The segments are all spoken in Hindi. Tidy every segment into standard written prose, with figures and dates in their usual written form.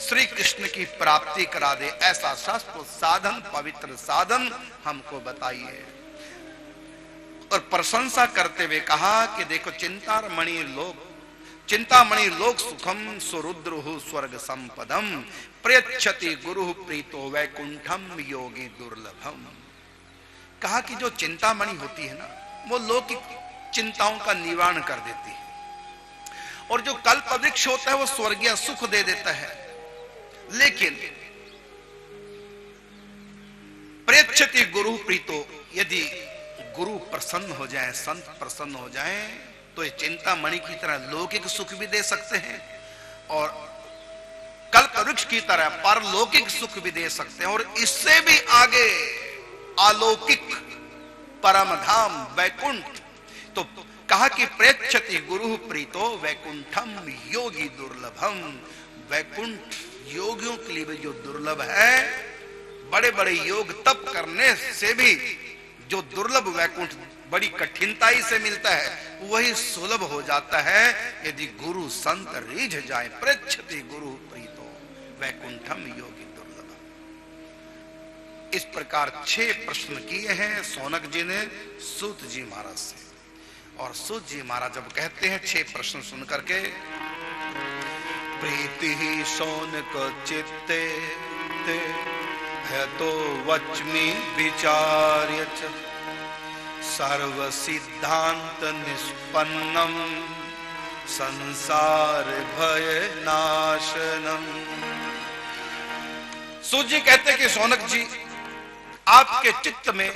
श्री कृष्ण की प्राप्ति करा दे, ऐसा शास्त्र साधन, पवित्र साधन हमको बताइए। और प्रशंसा करते हुए कहा कि देखो, चिंतामणि लोक सुखम सुरुद्रु स्वर्ग संपदम प्रयच्छति गुरु प्रीतो वैकुंठम योगी दुर्लभम। कहा कि जो चिंतामणि होती है ना, वो लौकिक चिंताओं का निवारण कर देती है, और जो कल्प वृक्ष होता है वो स्वर्गीय सुख दे देता है। लेकिन प्रयच्छति गुरु प्रीतो, यदि गुरु प्रसन्न हो जाए, संत प्रसन्न हो जाए, तो ये चिंतामणि की तरह लौकिक सुख भी दे सकते हैं और कल्प वृक्ष की तरह परलौकिक सुख भी दे सकते हैं, और इससे भी आगे अलौकिक परम धाम वैकुंठ। तो कहा कि प्रेक्षति गुरु प्रीतो वैकुंठम योगी दुर्लभम। वैकुंठ योगियों के लिए भी जो दुर्लभ है, बड़े बड़े योग तप करने से भी जो दुर्लभ वैकुंठ बड़ी कठिनताई से मिलता है, वही सुलभ हो जाता है यदि गुरु संत रीझ जाए। प्रेक्षति गुरु प्रीतो वैकुंठम योगी दुर्लभ। इस प्रकार 6 प्रश्न किए हैं सौनक जी ने सूत जी महाराज से, और सूत जी महाराज जब कहते हैं 6 प्रश्न सुन करके, प्रीति ही शौनक चित्ते ते तो वच्मि विचार्य च सर्व सिद्धांत निष्पन्नम संसार भय नाशनम। सूत जी कहते कि सौनक जी, आपके चित्त में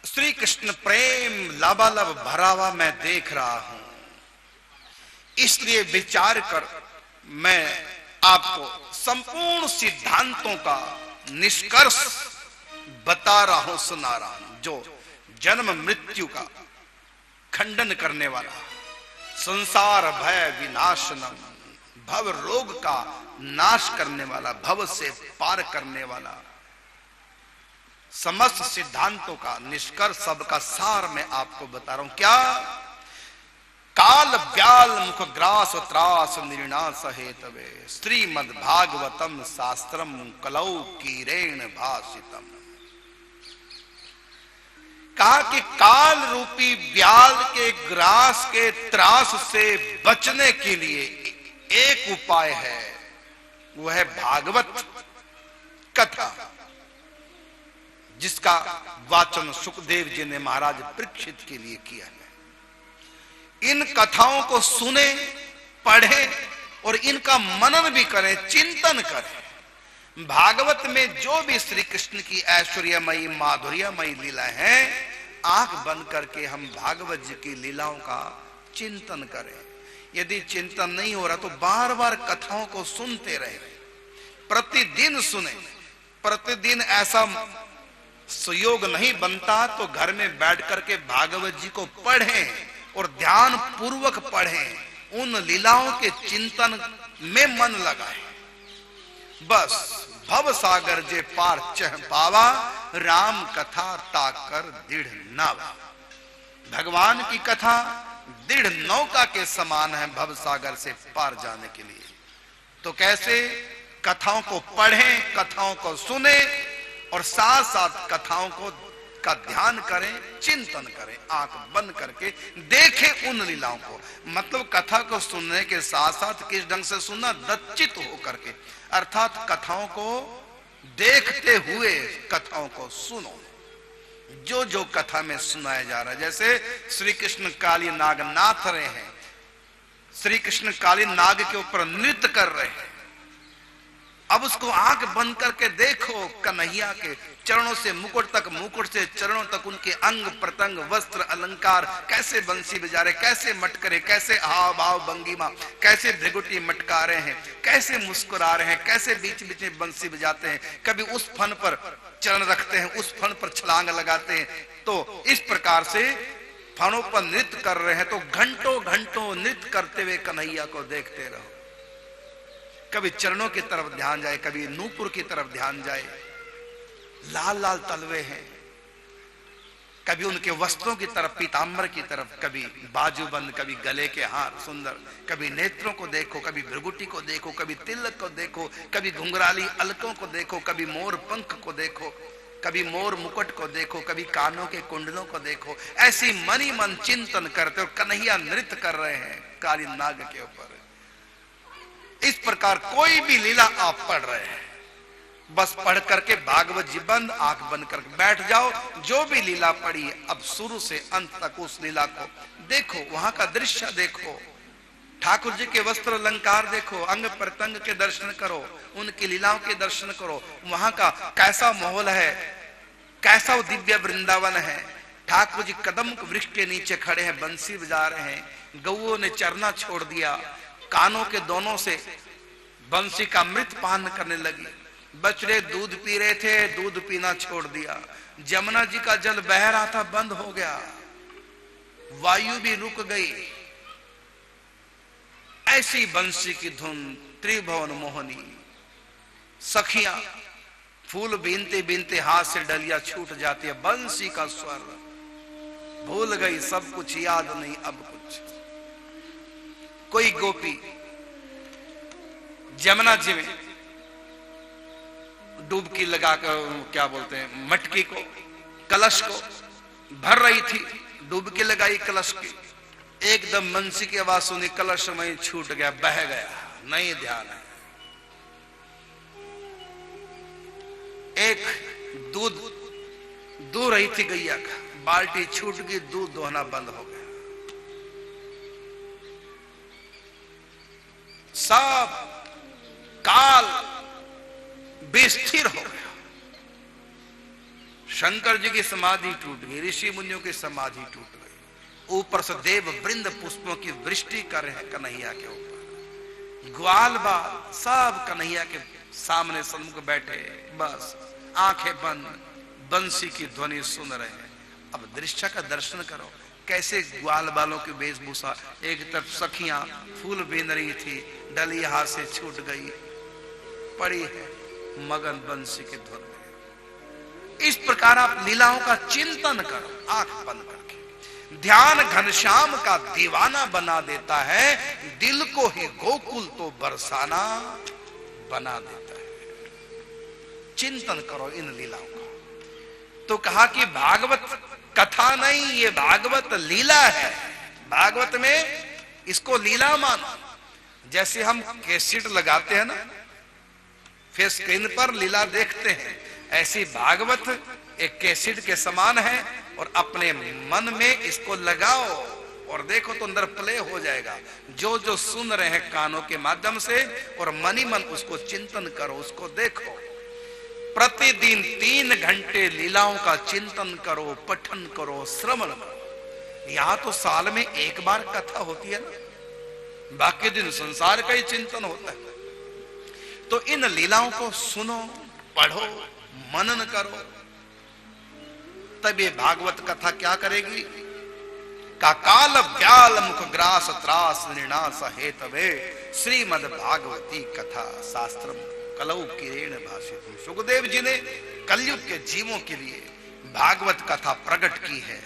श्री कृष्ण प्रेम लबालब भरा हुआ मैं देख रहा हूं, इसलिए विचार कर मैं आपको संपूर्ण सिद्धांतों का निष्कर्ष बता रहा हूं, सुना रहा हूं, जो जन्म मृत्यु का खंडन करने वाला, संसार भय विनाशनम, भव रोग का नाश करने वाला, भव से पार करने वाला, समस्त सिद्धांतों का निष्कर्ष, सबका सार मैं आपको बता रहा हूं। क्या? काल व्याल मुख ग्रास त्रास निर्णास हेतवे श्रीमद् भागवतम शास्त्रम कलौ कीरेण भाषितम। कहा कि काल रूपी व्याल के ग्रास के त्रास से बचने के लिए एक उपाय है, वह है भागवत कथा, जिसका वाचन सुखदेव जी ने महाराज परीक्षित के लिए किया है। इन कथाओं को सुने, पढ़े और इनका मनन भी करें, चिंतन करें। भागवत में जो भी श्री कृष्ण की ऐश्वर्यमयी माधुर्यमयी लीला है, आंख बंद करके हम भागवत जी की लीलाओं का चिंतन करें। यदि चिंतन नहीं हो रहा तो बार बार कथाओं को सुनते रहे, प्रतिदिन सुने। प्रतिदिन ऐसा सुयोग नहीं बनता तो घर में बैठ करके भागवत जी को पढ़ें और ध्यान पूर्वक पढ़ें, उन लीलाओं के चिंतन में मन लगाएं। बस भव सागर जे पार चह पावा, राम कथा ताकर दृढ़ नावा। भगवान की कथा दृढ़ नौका के समान है भव सागर से पार जाने के लिए। तो कैसे? कथाओं को पढ़ें, कथाओं को सुने और साथ साथ कथाओं को का ध्यान करें, चिंतन करें, आंख बंद करके देखें उन लीलाओं को। मतलब कथा को सुनने के साथ साथ किस ढंग से सुनना? दच्चित होकर के, अर्थात कथाओं को देखते हुए कथाओं को सुनो, जो जो कथा में सुनाया जा रहा है। जैसे श्री कृष्ण काली नाग नाथ रहे हैं, श्री कृष्ण काली नाग के ऊपर नृत्य कर रहे हैं, अब उसको आंख बंद करके देखो। कन्हैया के चरणों से मुकुट तक, मुकुट से चरणों तक उनके अंग प्रत्यंग वस्त्र अलंकार, कैसे बंसी बजा रहे, कैसे मटकरे, कैसे हाव भाव भंगिमा, कैसे भृगुटी मटका रहे हैं, कैसे मुस्कुरा रहे हैं, कैसे बीच बीच में बंसी बजाते हैं, कभी उस फन पर चरण रखते हैं, उस फन पर छलांग लगाते हैं। तो इस प्रकार से फनों पर नृत्य कर रहे हैं। तो घंटों घंटों नृत्य करते हुए कन्हैया को देखते रहो। कभी चरणों की तरफ ध्यान जाए, कभी नूपुर की तरफ ध्यान जाए। लाल लाल तलवे हैं, कभी उनके वस्त्रों की तरफ, पीताम्बर की तरफ, कभी बाजूबंद, कभी गले के हार सुंदर, कभी नेत्रों को देखो, कभी भृगुटी को देखो, कभी तिलक को देखो, कभी घुंघराली अलकों को देखो, कभी मोर पंख को देखो, कभी मोर मुकुट को देखो, कभी कानों के कुंडलों को देखो। ऐसी मनी मन चिंतन करते और कन्हैया नृत्य कर रहे हैं काली नाग के ऊपर। इस प्रकार कोई भी लीला आप पढ़ रहे हैं, बस पढ़ करके भागवत जी बंद, आंख बंद करके बैठ जाओ। जो भी लीला पढ़ी है अब शुरू से अंत तक उस लीला को देखो, वहां का दृश्य देखो, ठाकुर जी के वस्त्र अलंकार देखो, अंग प्रत्यंग के दर्शन करो, उनकी लीलाओं के दर्शन करो। वहां का कैसा माहौल है, कैसा वो दिव्य वृंदावन है। ठाकुर जी कदम वृक्ष के नीचे खड़े हैं, बंसी बजा रहे हैं, गौओं ने चरना छोड़ दिया, कानों के दोनों से बंसी का मृत पान करने लगी, बछड़े दूध पी रहे थे, दूध पीना छोड़ दिया, जमुना जी का जल बह रहा था, बंद हो गया, वायु भी रुक गई। ऐसी बंसी की धुन त्रिभुवन मोहनी। सखियां फूल बीनते बीनते हाथ से डलिया छूट जाती है, बंसी का स्वर भूल गई, सब कुछ याद नहीं अब कुछ। कोई गोपी जमुना जी में डुबकी लगाकर, क्या बोलते हैं, मटकी को, कलश को भर रही थी, डुबकी लगाई कलश की, एकदम बंसी की आवाज सुनी, कलश में छूट गया, बह गया, नहीं ध्यान है। एक दूध दूह रही थी गैया का, बाल्टी छूट गई, दूध दोहना बंद हो गया, सब काल बेस्थिर हो गया। शंकर जी की समाधि टूट गई, ऋषि मुनियों की समाधि टूट गई, ऊपर से देव वृंद पुष्पों की वृष्टि कर रहे हैं कन्हैया के ऊपर। ग्वाल बाल सब कन्हैया के सामने सन्मुख बैठे, बस आंखें बंद, बंसी की ध्वनि सुन रहे हैं। अब दृश्य का दर्शन करो, कैसे ग्वाल बालों की वेशभूषा, एक तरफ सखियां फूल बीन रही थी, डली हाथ से छूट गई, पड़ी है मगन बंसी के धुन में। इस प्रकार आप लीलाओं का चिंतन करो, आंख बंद करके। ध्यान घनश्याम का दीवाना बना देता है, दिल को ही गोकुल तो बरसाना बना देता है। चिंतन करो इन लीलाओं का। तो कहा कि भागवत कथा नहीं, ये भागवत लीला है। भागवत में इसको लीला मानो। जैसे हम कैसेट लगाते हैं ना, फिर स्क्रीन पर लीला देखते हैं, ऐसी भागवत एक कैसेट के समान है। और अपने मन में इसको लगाओ और देखो तो अंदर प्ले हो जाएगा, जो जो सुन रहे हैं कानों के माध्यम से, और मनी मन उसको चिंतन करो, उसको देखो। प्रतिदिन 3 घंटे लीलाओं का चिंतन करो, पठन करो, श्रवण करो। यहां तो साल में एक बार कथा होती है ना, बाकी दिन संसार का ही चिंतन होता है। तो इन लीलाओं को सुनो, पढ़ो, मनन करो, तब ये भागवत कथा क्या करेगी? का काल व्याल मुख ग्रास त्रास निर्णास हेतवे श्रीमद भागवती कथा शास्त्रम कलौ किरेण भाषितम। सुखदेव जी ने कलयुग के जीवों के लिए भागवत कथा प्रकट की है।